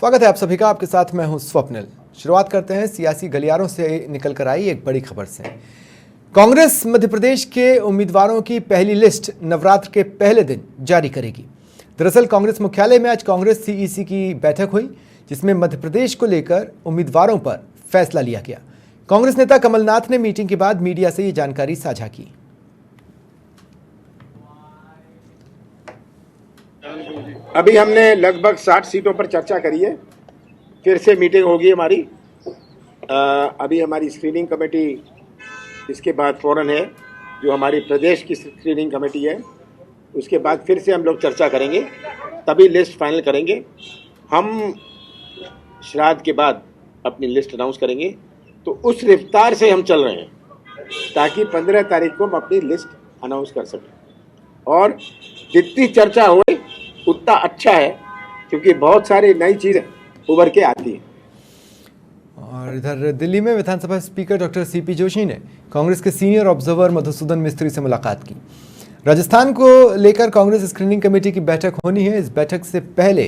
स्वागत है आप सभी का। आपके साथ मैं हूं स्वप्निल। शुरुआत करते हैं सियासी गलियारों से निकलकर आई एक बड़ी खबर से। कांग्रेस मध्य प्रदेश के उम्मीदवारों की पहली लिस्ट नवरात्र के पहले दिन जारी करेगी। दरअसल कांग्रेस मुख्यालय में आज कांग्रेस सीईसी की बैठक हुई, जिसमें मध्य प्रदेश को लेकर उम्मीदवारों पर फैसला लिया गया। कांग्रेस नेता कमलनाथ ने मीटिंग के बाद मीडिया से ये जानकारी साझा की। अभी हमने लगभग 60 सीटों पर चर्चा करी है। फिर से मीटिंग होगी हमारी। अभी हमारी स्क्रीनिंग कमेटी इसके बाद फौरन है, जो हमारी प्रदेश की स्क्रीनिंग कमेटी है। उसके बाद फिर से हम लोग चर्चा करेंगे, तभी लिस्ट फाइनल करेंगे। हम श्राद्ध के बाद अपनी लिस्ट अनाउंस करेंगे। तो उस रफ्तार से हम चल रहे हैं ताकि 15 तारीख को हम अपनी लिस्ट अनाउंस कर सकें। और जितनी चर्चा हो उतना अच्छा है, क्योंकि बहुत सारी नई चीज़ें उभर के आती हैं। और इधर दिल्ली में विधानसभा स्पीकर डॉक्टर सीपी जोशी ने कांग्रेस के सीनियर ऑब्जर्वर मधुसूदन मिस्त्री से मुलाकात की। राजस्थान को लेकर कांग्रेस स्क्रीनिंग कमेटी की बैठक होनी है। इस बैठक से पहले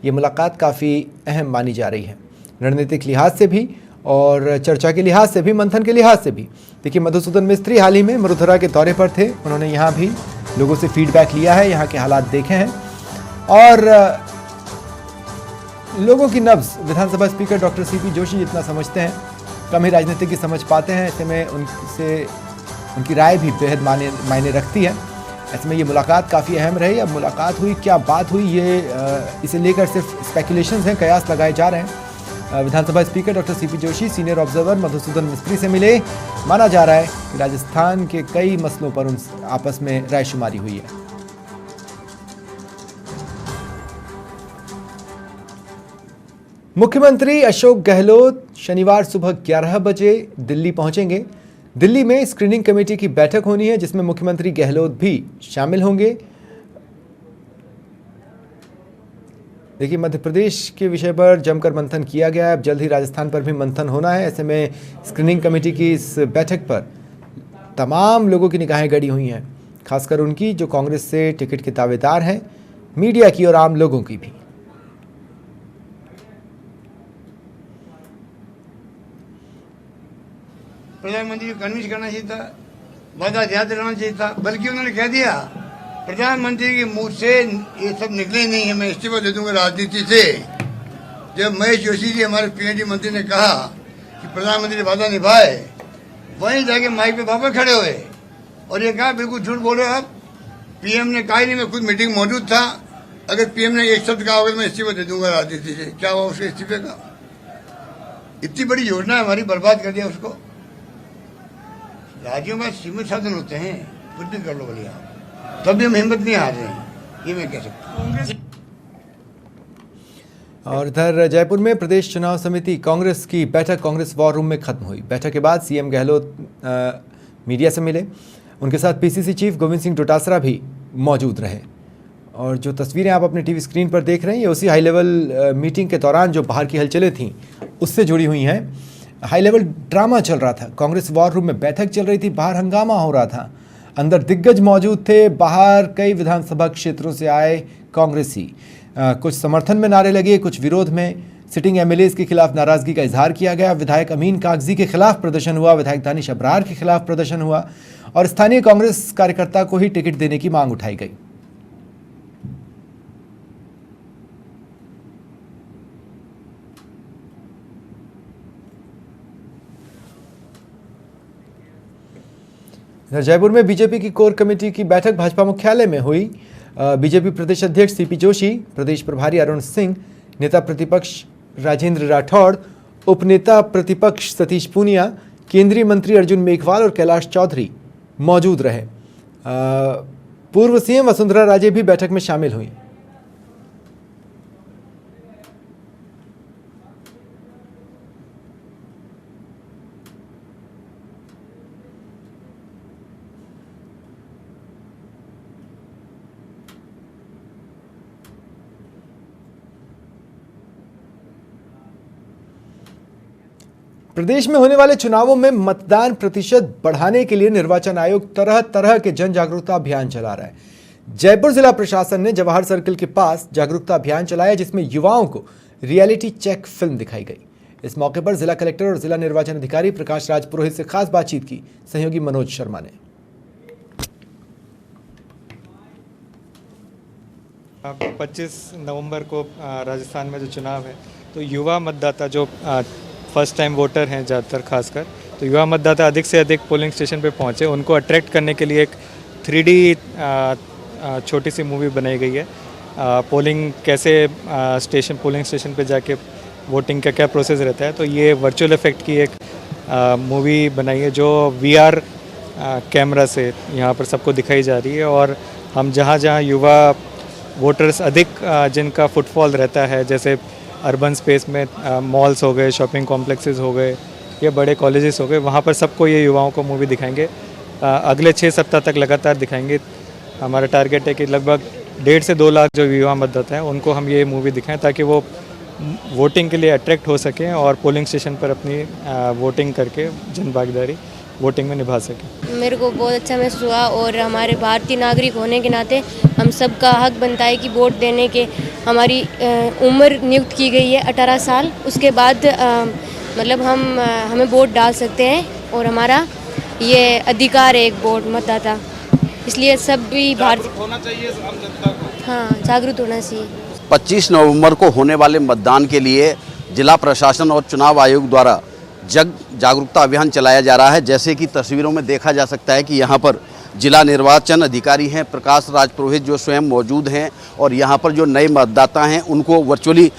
ये मुलाकात काफ़ी अहम मानी जा रही है, रणनीतिक लिहाज से भी और चर्चा के लिहाज से भी, मंथन के लिहाज से भी। देखिए, मधुसूदन मिस्त्री हाल ही में मरुधरा के दौरे पर थे। उन्होंने यहाँ भी लोगों से फीडबैक लिया है, यहाँ के हालात देखे हैं और लोगों की नब्ज विधानसभा स्पीकर डॉक्टर सीपी जोशी जितना समझते हैं, कम ही राजनीति की समझ पाते हैं। ऐसे में उनकी राय भी बेहद मायने रखती है। ऐसे में ये मुलाकात काफ़ी अहम रही। अब मुलाकात हुई, क्या बात हुई, ये इसे लेकर सिर्फ स्पेकुलेशंस हैं, कयास लगाए जा रहे हैं। विधानसभा speaker doctor CP Joshi senior observer Madhusudan Mistry से मिले। माना जा रहा है कि राजस्थान के कई मसलों पर उन आपस में रायशुमारी हुई है। मुख्यमंत्री अशोक गहलोत शनिवार सुबह 11 बजे दिल्ली पहुंचेंगे। दिल्ली में स्क्रीनिंग कमेटी की बैठक होनी है, जिसमें मुख्यमंत्री गहलोत भी शामिल होंगे। देखिए, मध्य प्रदेश के विषय पर जमकर मंथन किया गया है। अब जल्द ही राजस्थान पर भी मंथन होना है। ऐसे में स्क्रीनिंग कमेटी की इस बैठक पर तमाम लोगों की निगाहें गड़ी हुई हैं, खासकर उनकी जो कांग्रेस से टिकट के दावेदार हैं, मीडिया की और आम लोगों की भी। प्रधानमंत्री को कन्विंस करना चाहिए था, वादा याद रहना चाहिए था। बल्कि उन्होंने कह दिया प्रधानमंत्री के मुंह से ये सब निकले नहीं है, मैं इस्तीफा दे दूंगा राजनीति से। जब महेश जोशी जी हमारे पीएनडी मंत्री ने कहा कि प्रधानमंत्री वादा निभाए, वहीं जाके माइक पे वापस खड़े हुए और ये कहा बिल्कुल झूठ बोल रहे हो आप। पीएम ने कहा ही नहीं, मैं खुद मीटिंग मौजूद था। अगर पीएम ने एक शब्द कहा होगा तो मैं इस्तीफा दे दूंगा राजनीति से। क्या हुआ उसके इस्तीफे का? इतनी बड़ी योजना हमारी बर्बाद कर दिया उसको। राज्यों में सीमित साधन होते हैं, कुछ भी कर लो भैया, तब भी हम हिम्मत नहीं हार रहे हैं, ये मैं कह सकता हूँ। और इधर जयपुर में प्रदेश चुनाव समिति कांग्रेस की बैठक कांग्रेस वॉर रूम में खत्म हुई। बैठक के बाद सीएम गहलोत मीडिया से मिले। उनके साथ पीसीसी चीफ गोविंद सिंह डोटासरा भी मौजूद रहे। और जो तस्वीरें आप अपने टीवी स्क्रीन पर देख रहे हैं, ये उसी हाई लेवल मीटिंग के दौरान जो बाहर की हलचलें थीं उससे जुड़ी हुई हैं। हाई लेवल ड्रामा चल रहा था, कांग्रेस वॉर रूम में बैठक चल रही थी, बाहर हंगामा हो रहा था। अंदर दिग्गज मौजूद थे, बाहर कई विधानसभा क्षेत्रों से आए कांग्रेसी। कुछ समर्थन में नारे लगे, कुछ विरोध में। सिटिंग एमएलएज के खिलाफ नाराजगी का इजहार किया गया। विधायक अमीन कागजी के खिलाफ प्रदर्शन हुआ, विधायक दानिश अबरार के खिलाफ प्रदर्शन हुआ और स्थानीय कांग्रेस कार्यकर्ता को ही टिकट देने की मांग उठाई गई। जयपुर में बीजेपी की कोर कमेटी की बैठक भाजपा मुख्यालय में हुई। बीजेपी प्रदेश अध्यक्ष सीपी जोशी, प्रदेश प्रभारी अरुण सिंह, नेता प्रतिपक्ष राजेंद्र राठौड़, उपनेता प्रतिपक्ष सतीश पूनिया, केंद्रीय मंत्री अर्जुन मेघवाल और कैलाश चौधरी मौजूद रहे। पूर्व सीएम वसुंधरा राजे भी बैठक में शामिल हुई। प्रदेश में होने वाले चुनावों में मतदान प्रतिशत बढ़ाने के लिए निर्वाचन आयोग तरह तरह के जन जागरूकता अभियान चला रहा है। जयपुर जिला प्रशासन ने जवाहर सर्किल के पास जागरूकता अभियान चलाया, जिसमें युवाओं को रियलिटी चेक फिल्म दिखाई गई। इस मौके पर जिला कलेक्टर और जिला निर्वाचन अधिकारी प्रकाश राज पुरोहित से खास बातचीत की सहयोगी मनोज शर्मा ने। 25 नवंबर को राजस्थान में जो चुनाव है, तो युवा मतदाता जो फर्स्ट टाइम वोटर हैं ज़्यादातर खासकर, तो युवा मतदाता अधिक से अधिक पोलिंग स्टेशन पे पहुँचे। उनको अट्रैक्ट करने के लिए एक 3D छोटी सी मूवी बनाई गई है। पोलिंग स्टेशन पे जाके वोटिंग का क्या प्रोसेस रहता है, तो ये वर्चुअल इफेक्ट की एक मूवी बनाई है जो VR कैमरा से यहाँ पर सबको दिखाई जा रही है। और हम जहाँ जहाँ युवा वोटर्स अधिक जिनका फुटफॉल रहता है, जैसे अर्बन स्पेस में मॉल्स हो गए, शॉपिंग कॉम्प्लेक्सेस हो गए या बड़े कॉलेजेस हो गए, वहाँ पर सबको ये युवाओं को मूवी दिखाएंगे। अगले 6 सप्ताह तक लगातार दिखाएंगे। हमारा टारगेट है कि लगभग 1.5 से 2 लाख जो युवा मतदाता हैं उनको हम ये मूवी दिखाएं, ताकि वो वोटिंग के लिए अट्रैक्ट हो सकें और पोलिंग स्टेशन पर अपनी वोटिंग करके जन भागीदारी वोटिंग में निभा सकें। मेरे को बहुत अच्छा महसूस हुआ और हमारे भारतीय नागरिक होने के नाते हम सबका हक बनता है कि वोट देने के हमारी उम्र नियुक्त की गई है 18 साल। उसके बाद मतलब हमें वोट डाल सकते हैं और हमारा ये अधिकार है एक वोट मतदाता, इसलिए सभी भारतीय होना चाहिए, आम जनता को हाँ जागरूक होना चाहिए। 25 नवंबर को होने वाले मतदान के लिए जिला प्रशासन और चुनाव आयोग द्वारा जागरूकता अभियान चलाया जा रहा है। जैसे कि तस्वीरों में देखा जा सकता है कि यहाँ पर जिला निर्वाचन अधिकारी हैं प्रकाश राज पुरोहित जो स्वयं मौजूद हैं, और यहाँ पर जो नए मतदाता हैं उनको वर्चुअली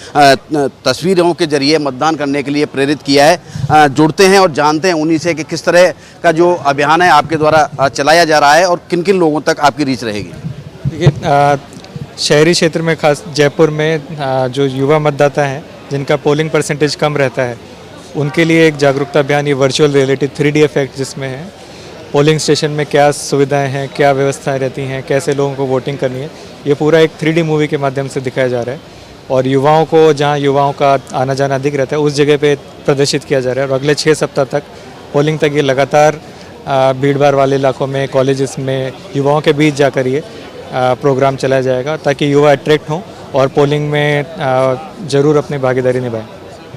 तस्वीरों के जरिए मतदान करने के लिए प्रेरित किया है। जुड़ते हैं और जानते हैं उन्हीं से कि किस तरह का जो अभियान है आपके द्वारा चलाया जा रहा है और किन किन लोगों तक आपकी रीच रहेगी। देखिए, शहरी क्षेत्र में खास जयपुर में जो युवा मतदाता हैं जिनका पोलिंग परसेंटेज कम रहता है, उनके लिए एक जागरूकता अभियान ये वर्चुअल रियलिटी 3D इफेक्ट जिसमें है पोलिंग स्टेशन में क्या सुविधाएं हैं, क्या व्यवस्थाएं रहती हैं, कैसे लोगों को वोटिंग करनी है, ये पूरा एक 3D मूवी के माध्यम से दिखाया जा रहा है। और युवाओं को जहां युवाओं का आना जाना अधिक रहता है उस जगह पे प्रदर्शित किया जा रहा है। और अगले 6 सप्ताह तक पोलिंग तक ये लगातार भीड़ भाड़ वाले इलाकों में, कॉलेजेस में युवाओं के बीच जाकर ये प्रोग्राम चलाया जाएगा, ताकि युवा अट्रैक्ट हों और पोलिंग में ज़रूर अपनी भागीदारी निभाएं।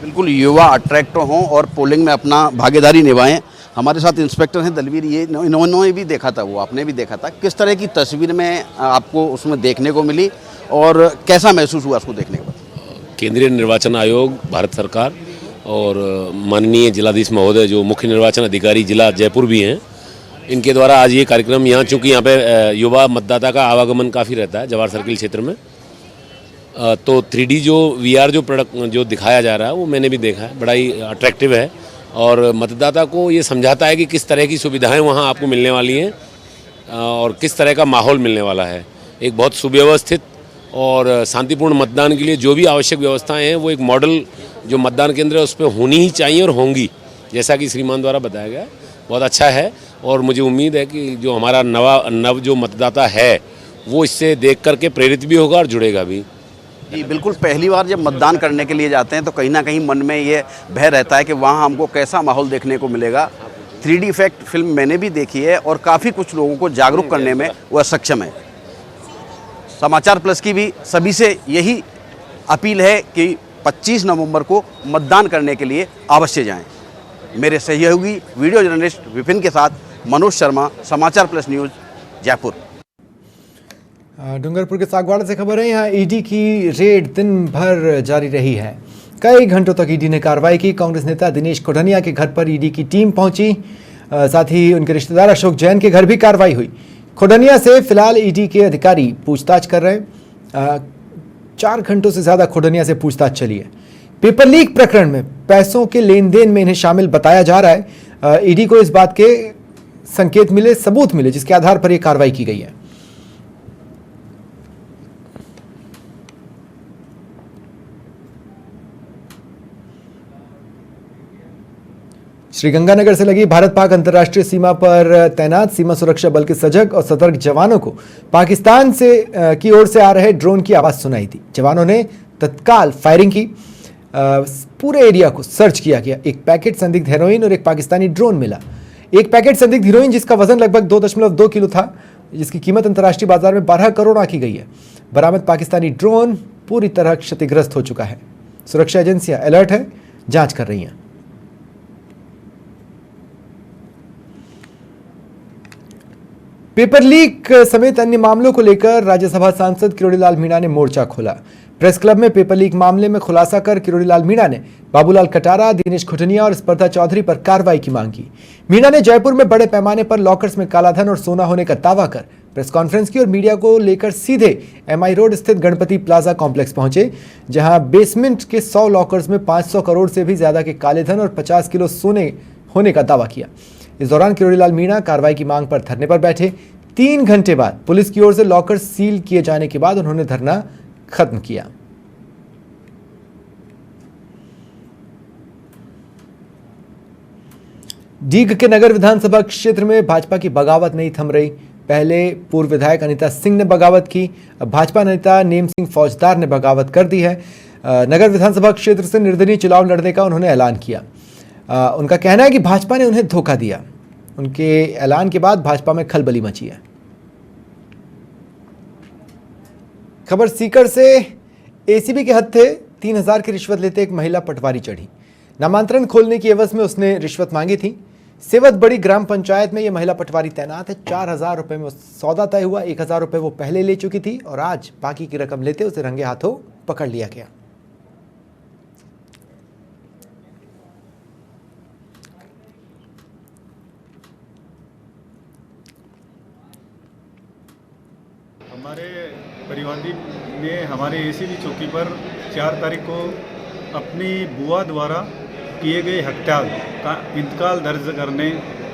बिल्कुल, युवा अट्रैक्ट हों और पोलिंग में अपना भागीदारी निभाएं। हमारे साथ इंस्पेक्टर हैं दलवीर, ये इन्होंने भी देखा था, वो आपने भी देखा था, किस तरह की तस्वीर में आपको उसमें देखने को मिली और कैसा महसूस हुआ उसको देखने के बाद? केंद्रीय निर्वाचन आयोग, भारत सरकार और माननीय जिलाधीश महोदय जो मुख्य निर्वाचन अधिकारी जिला जयपुर भी हैं, इनके द्वारा आज ये कार्यक्रम यहाँ, चूँकि यहाँ पे युवा मतदाता का आवागमन काफ़ी रहता है जवाहर सर्किल क्षेत्र में, तो 3D जो VR जो प्रोडक्ट जो दिखाया जा रहा है वो मैंने भी देखा है, बड़ा ही अट्रैक्टिव है और मतदाता को ये समझाता है कि किस तरह की सुविधाएं वहाँ आपको मिलने वाली हैं और किस तरह का माहौल मिलने वाला है। एक बहुत सुव्यवस्थित और शांतिपूर्ण मतदान के लिए जो भी आवश्यक व्यवस्थाएं हैं वो एक मॉडल जो मतदान केंद्र है उस पर होनी ही चाहिए और होंगी, जैसा कि श्रीमान द्वारा बताया गया। बहुत अच्छा है और मुझे उम्मीद है कि जो हमारा नव जो मतदाता है वो इससे देख करके प्रेरित भी होगा और जुड़ेगा भी। जी बिल्कुल, पहली बार जब मतदान करने के लिए जाते हैं तो कहीं ना कहीं मन में ये भय रहता है कि वहाँ हमको कैसा माहौल देखने को मिलेगा। 3D इफेक्ट फिल्म मैंने भी देखी है और काफ़ी कुछ लोगों को जागरूक करने में वह सक्षम है। समाचार प्लस की भी सभी से यही अपील है कि 25 नवंबर को मतदान करने के लिए अवश्य जाएं। मेरे सहयोगी वीडियो जर्नलिस्ट विपिन के साथ मनोज शर्मा, समाचार प्लस न्यूज़, जयपुर। डूंगरपुर के सागवाड़ा से खबर है, यहाँ ईडी की रेड दिन भर जारी रही है। कई घंटों तक ईडी ने कार्रवाई की। कांग्रेस नेता दिनेश कोठनिया के घर पर ईडी की टीम पहुंची, साथ ही उनके रिश्तेदार अशोक जैन के घर भी कार्रवाई हुई। कोठनिया से फिलहाल ईडी के अधिकारी पूछताछ कर रहे हैं। 4 घंटों से ज्यादा कोठनिया से पूछताछ चली है। पेपर लीक प्रकरण में पैसों के लेन देन में इन्हें शामिल बताया जा रहा है। ईडी को इस बात के संकेत मिले, सबूत मिले, जिसके आधार पर यह कार्रवाई की गई है। श्रीगंगानगर से लगी भारत पाक अंतर्राष्ट्रीय सीमा पर तैनात सीमा सुरक्षा बल के सजग और सतर्क जवानों को पाकिस्तान की ओर से आ रहे ड्रोन की आवाज सुनाई थी। जवानों ने तत्काल फायरिंग की। पूरे एरिया को सर्च किया गया। एक पैकेट संदिग्ध हेरोइन और एक पाकिस्तानी ड्रोन मिला। एक पैकेट संदिग्ध हेरोइन जिसका वजन लगभग 2.2 किलो था, जिसकी कीमत अंतर्राष्ट्रीय बाजार में 12 करोड़ आंकी गई है। बरामद पाकिस्तानी ड्रोन पूरी तरह क्षतिग्रस्त हो चुका है। सुरक्षा एजेंसियां अलर्ट है, जांच कर रही हैं। पेपर लीक समेत अन्य मामलों को लेकर राज्यसभा सांसद किरोड़ीलाल मीणा ने मोर्चा खोला। प्रेस क्लब में पेपर लीक मामले में खुलासा कर किरोड़ीलाल मीणा ने बाबूलाल कटारा, दिनेश खुटनिया और स्पर्धा चौधरी पर कार्रवाई की मांग की। मीणा ने जयपुर में बड़े पैमाने पर लॉकर्स में कालाधन और सोना होने का दावा कर प्रेस कॉन्फ्रेंस की और मीडिया को लेकर सीधे एमआई रोड स्थित गणपति प्लाजा कॉम्प्लेक्स पहुंचे, जहां बेसमेंट के 100 लॉकर्स में 500 करोड़ से भी ज्यादा के काले धन और 50 किलो सोने होने का दावा किया। इस दौरान किरोड़ीलाल मीणा कार्रवाई की मांग पर धरने पर बैठे। 3 घंटे बाद पुलिस की ओर से लॉकर सील किए जाने के बाद उन्होंने धरना खत्म किया। डीग के नगर विधानसभा क्षेत्र में भाजपा की बगावत नहीं थम रही। पहले पूर्व विधायक अनीता सिंह ने बगावत की, अब भाजपा नेता नेम सिंह फौजदार ने बगावत कर दी है। नगर विधानसभा क्षेत्र से निर्दलीय चुनाव लड़ने का उन्होंने ऐलान किया। उनका कहना है कि भाजपा ने उन्हें धोखा दिया। उनके ऐलान के बाद भाजपा में खलबली मची है। खबर सीकर से एसीबी के हत्थे 3000 की रिश्वत लेते एक महिला पटवारी चढ़ी। नामांतरण खोलने की एवज में उसने रिश्वत मांगी थी। सेवत बड़ी ग्राम पंचायत में यह महिला पटवारी तैनात है। 4000 रुपए में सौदा तय हुआ। 1000 रुपए वो पहले ले चुकी थी और आज बाकी की रकम लेते उसे रंगे हाथों पकड़ लिया गया। हमारे परिवादी ने हमारे एसीबी चौकी पर 4 तारीख को अपनी बुआ द्वारा किए गए हत्या का इंतकाल दर्ज करने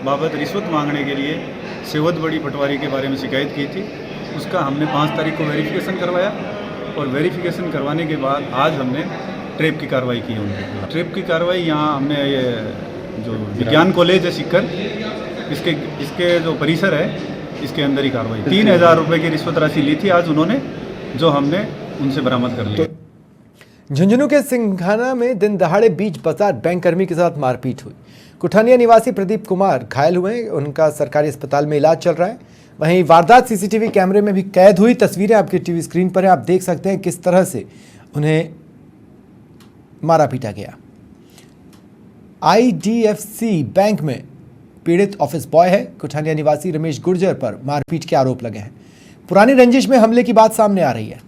बाबत रिश्वत मांगने के लिए सेवत बड़ी पटवारी के बारे में शिकायत की थी। उसका हमने 5 तारीख को वेरिफिकेशन करवाया और वेरिफिकेशन करवाने के बाद आज हमने ट्रैप की कार्रवाई की है उनके। ट्रैप की कार्रवाई यहाँ हमने ये जो विज्ञान कॉलेज है सीकर, इसके जो परिसर है इसके अंदर ही कार्रवाई। 3000 रुपये की रिश्वत राशि ली थी आज उन्होंने, जो हमने उनसे बरामद कर लिया। झुंझुनू के सिंघाना में दिन दहाड़े बीच बाजार बैंककर्मी के साथ मारपीट हुई। कुठानिया निवासी प्रदीप कुमार घायल हुए, उनका सरकारी अस्पताल में इलाज चल रहा है। वहीं वारदात सीसीटीवी कैमरे में भी कैद हुई। तस्वीरें आपकी टीवी स्क्रीन पर है, आप देख सकते हैं किस तरह से उन्हें मारा पीटा गया। आईडीएफसी बैंक में पीड़ित ऑफिस बॉय है। कुठानिया निवासी रमेश गुर्जर पर मारपीट के आरोप लगे हैं। पुरानी रंजिश में हमले की बात सामने आ रही है।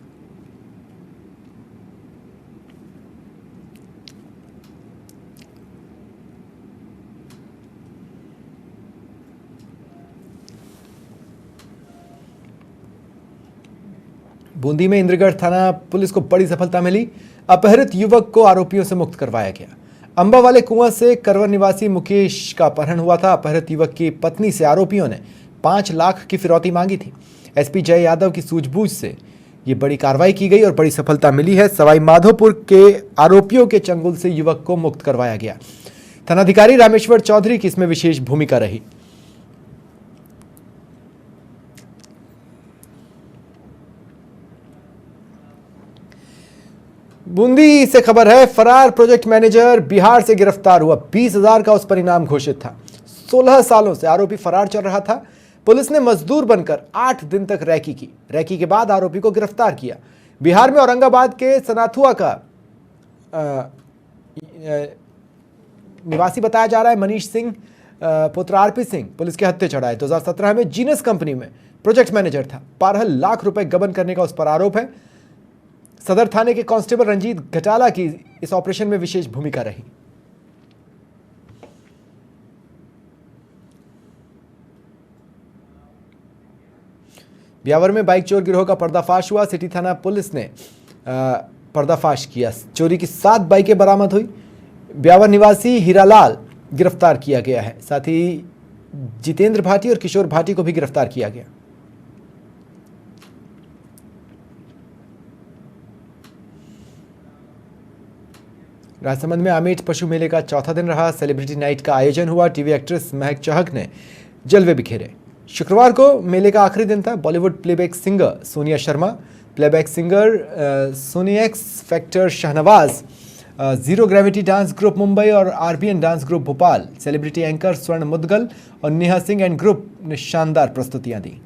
बूंदी में इंद्रगढ़ थाना पुलिस को बड़ी सफलता मिली। अपहरित युवक को आरोपियों से मुक्त करवाया गया। अंबा वाले कुआं से करवर निवासी मुकेश का अपहरण हुआ था। अपहरित युवक की पत्नी से आरोपियों ने 5 लाख की फिरौती मांगी थी। एसपी जय यादव की सूझबूझ से ये बड़ी कार्रवाई की गई और बड़ी सफलता मिली है। सवाई माधोपुर के आरोपियों के चंगुल से युवक को मुक्त करवाया गया। थानाधिकारी रामेश्वर चौधरी की इसमें विशेष भूमिका रही। बूंदी से खबर है, फरार प्रोजेक्ट मैनेजर बिहार से गिरफ्तार हुआ। 20,000 का उस पर इनाम घोषित था। 16 सालों से आरोपी फरार चल रहा था। पुलिस ने मजदूर बनकर 8 दिन तक रैकी की। रैकी के बाद आरोपी को गिरफ्तार किया। बिहार में औरंगाबाद के सनाथुआ का निवासी बताया जा रहा है मनीष सिंह पुत्र आरपी सिंह पुलिस के हत्थे चढ़ा है। 2017 में जीनस कंपनी में प्रोजेक्ट मैनेजर था। 12 लाख रुपए गबन करने का उस पर आरोप है। सदर थाने के कांस्टेबल रंजीत घटाला की इस ऑपरेशन में विशेष भूमिका रही। ब्यावर में बाइक चोर गिरोह का पर्दाफाश हुआ। सिटी थाना पुलिस ने पर्दाफाश किया। चोरी की 7 बाइकें बरामद हुई। ब्यावर निवासी हीरालाल गिरफ्तार किया गया है। साथ ही जितेंद्र भाटी और किशोर भाटी को भी गिरफ्तार किया गया। राजसमंद में आमेट पशु मेले का चौथा दिन रहा। सेलिब्रिटी नाइट का आयोजन हुआ। टीवी एक्ट्रेस महक चहक ने जलवे बिखेरे। शुक्रवार को मेले का आखिरी दिन था। Bollywood playback singer Sonia Sharma, playback singer Sony X factor Shahnawaz, zero gravity dance group Mumbai और RBN dance group Bhopal, celebrity anchor Swarn Mudgal और नेहा सिंह एंड ग्रुप ने शानदार प्रस्तुतियां दी।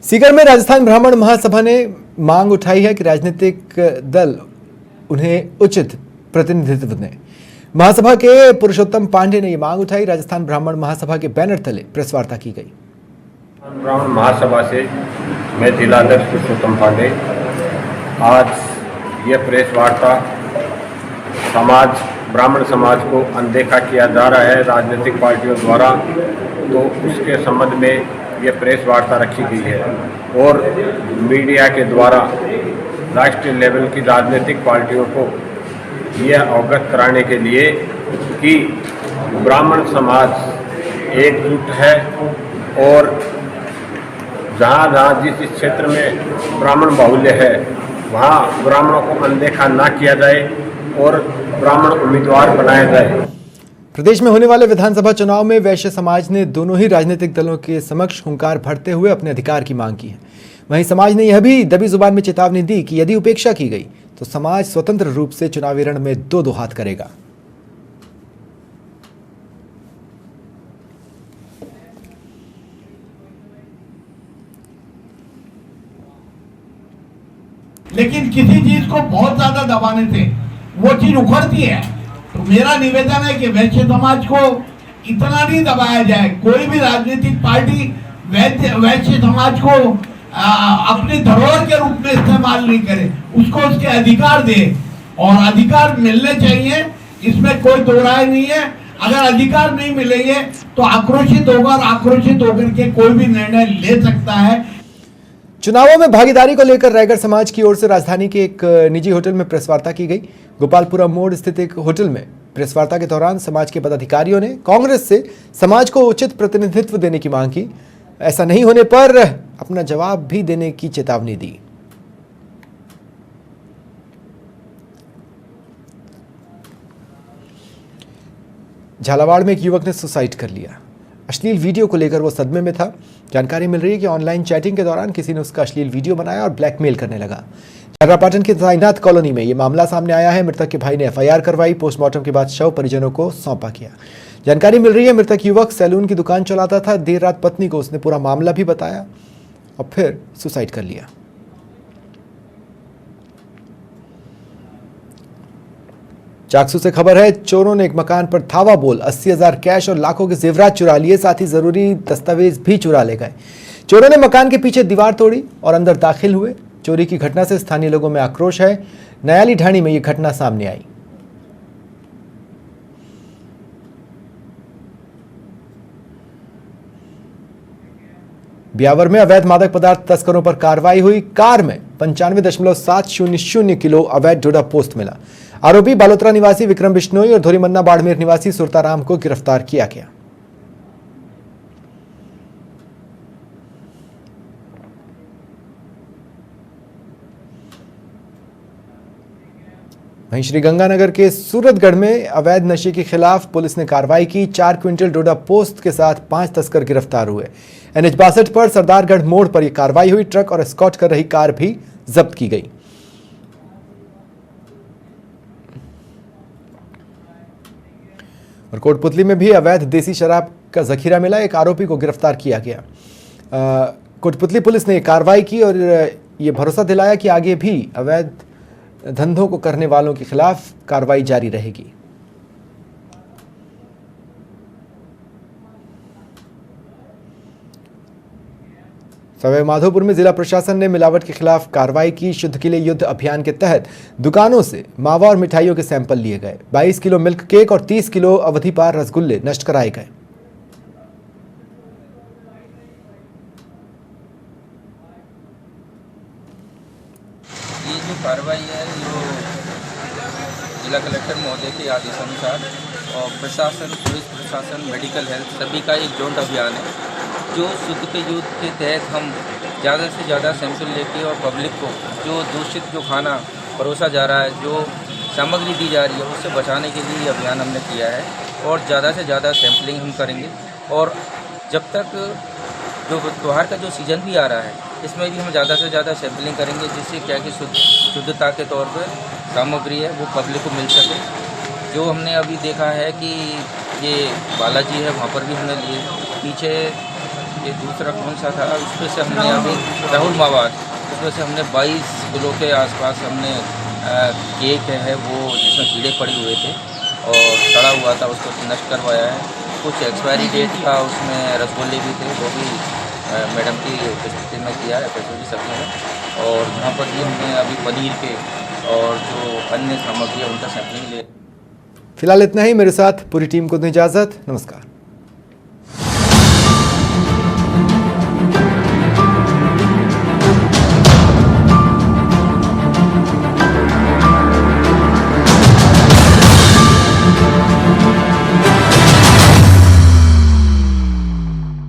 सीकर में राजस्थान ब्राह्मण महासभा ने मांग उठाई है कि राजनीतिक दल उन्हें उचित प्रतिनिधित्व दें। महासभा के पुरुषोत्तम पांडे ने ये मांग उठाई। राजस्थान ब्राह्मण महासभा के बैनर तले प्रेस वार्ता की गई। ब्राह्मण महासभा से मैं जिलाध्यक्ष पुरुषोत्तम पांडे आज यह प्रेस वार्ता ब्राह्मण समाज को अनदेखा किया जा रहा है राजनीतिक पार्टियों द्वारा, तो उसके संबंध में यह प्रेस वार्ता रखी गई है और मीडिया के द्वारा राष्ट्रीय लेवल की राजनीतिक पार्टियों को यह अवगत कराने के लिए कि ब्राह्मण समाज एकजुट है और जहाँ जहाँ जिस क्षेत्र में ब्राह्मण बाहुल्य है वहाँ ब्राह्मणों को अनदेखा ना किया जाए और ब्राह्मण उम्मीदवार बनाया जाए। प्रदेश में होने वाले विधानसभा चुनाव में वैश्य समाज ने दोनों ही राजनीतिक दलों के समक्ष हुंकार भरते हुए अपने अधिकार की मांग की है। वहीं समाज ने यह भी दबी जुबान में चेतावनी दी कि यदि उपेक्षा की गई तो समाज स्वतंत्र रूप से चुनावी रण में दो हाथ करेगा। लेकिन किसी चीज को बहुत ज्यादा दबाने से वो चीज उखड़ती है। तो मेरा निवेदन है कि वैश्य समाज को इतना नहीं दबाया जाए। कोई भी राजनीतिक पार्टी वैश्य समाज को अपनी धरोहर के रूप में इस्तेमाल नहीं करे, उसको उसके अधिकार दे और अधिकार मिलने चाहिए, इसमें कोई दो राय नहीं है। अगर अधिकार नहीं मिलेंगे तो आक्रोशित होगा और आक्रोशित होकर के कोई भी निर्णय ले सकता है। चुनावों में भागीदारी को लेकर रायगढ़ समाज की ओर से राजधानी के एक निजी होटल में प्रेस वार्ता की गई। गोपालपुरा मोड़ स्थित एक होटल में प्रेस वार्ता के दौरान समाज के पदाधिकारियों ने कांग्रेस से समाज को उचित प्रतिनिधित्व देने की मांग की। ऐसा नहीं होने पर अपना जवाब भी देने की चेतावनी दी। झालावाड़ में एक युवक ने सुसाइड कर लिया। अश्लील वीडियो को लेकर वो सदमे में था। जानकारी मिल रही है कि ऑनलाइन चैटिंग के दौरान किसी ने उसका अश्लील वीडियो बनाया और ब्लैकमेल करने लगा। झर्रापाटन की साईनाथ कॉलोनी में ये मामला सामने आया है। मृतक के भाई ने एफआईआर करवाई। पोस्टमार्टम के बाद शव परिजनों को सौंपा किया। जानकारी मिल रही है मृतक युवक सैलून की दुकान चलाता था। देर रात पत्नी को उसने पूरा मामला भी बताया और फिर सुसाइड कर लिया। चाकसू से खबर है, चोरों ने एक मकान पर धावा बोल 80,000 कैश और लाखों के जेवरात चुरा लिए, साथ ही जरूरी दस्तावेज भी चुरा ले गए। चोरों ने मकान के पीछे दीवार तोड़ी और अंदर दाखिल हुए। चोरी की घटना से स्थानीय लोगों में आक्रोश है। नयाली ढाणी में यह घटना सामने आई। ब्यावर में अवैध मादक पदार्थ तस्करों पर कार्रवाई हुई। कार में 95.700 किलो अवैध डोडा पोस्ट मिला। आरोपी बालोतरा निवासी विक्रम बिश्नोई और धोरीमन्ना बाड़मेर निवासी सुरताराम को गिरफ्तार किया गया। वहीं श्रीगंगानगर के सूरतगढ़ में अवैध नशे के खिलाफ पुलिस ने कार्रवाई की। 4 क्विंटल डोडा पोस्ट के साथ 5 तस्कर गिरफ्तार हुए। NH 62 पर सरदारगढ़ मोड़ पर यह कार्रवाई हुई। ट्रक और एस्कॉर्ट कर रही कार भी जब्त की गई। और कोटपुतली में भी अवैध देसी शराब का जखीरा मिला। एक आरोपी को गिरफ्तार किया गया। कोटपुतली पुलिस ने कार्रवाई की और ये भरोसा दिलाया कि आगे भी अवैध धंधों को करने वालों के खिलाफ कार्रवाई जारी रहेगी। सवाई माधोपुर में जिला प्रशासन ने मिलावट के खिलाफ कार्रवाई की। शुद्ध के लिए युद्ध अभियान के तहत दुकानों से मावा और मिठाइयों के सैंपल लिए गए। 22 किलो मिल्क केक और 30 किलो अवधि पार रसगुल्ले नष्ट कराए गए। ये जो कार्रवाई है जो जिला कलेक्टर महोदय के आदेशानुसार और प्रशासन, पुलिस प्रशासन, मेडिकल हेल्थ सभी का एक जॉइंट अभियान है जो शुद्ध के युद्ध के तहत हम ज़्यादा से ज़्यादा सैंपल लेके और पब्लिक को जो दूषित जो खाना परोसा जा रहा है, जो सामग्री दी जा रही है उससे बचाने के लिए ये अभियान हमने किया है और ज़्यादा से ज़्यादा सैम्पलिंग हम करेंगे। और जब तक जो त्यौहार का जो सीज़न भी आ रहा है इसमें भी हम ज़्यादा से ज़्यादा सैम्पलिंग करेंगे, जिससे क्या कि शुद्धता के तौर पर सामग्री है वो पब्लिक को मिल सके। जो हमने अभी देखा है कि ये बालाजी है वहाँ पर भी हमने लिए, पीछे ये दूसरा कौन सा था उसमें से हमने अभी राहुल मावाद उसमें से हमने 22 किलो के आसपास हमने केक है वो जिसमें कीड़े पड़े हुए थे और सड़ा हुआ था उसको नष्ट करवाया है। कुछ एक्सपायरी डेट का उसमें रसगुल्ले भी थे वो भी मैडम की उपस्थिति में किया है FSOD सभी में। और यहाँ पर भी हमने अभी पनीर के और जो अन्य सामग्री है उनका सैंपलिंग लिया। फिलहाल इतना ही। मेरे साथ पूरी टीम को दें इजाज़त। नमस्कार।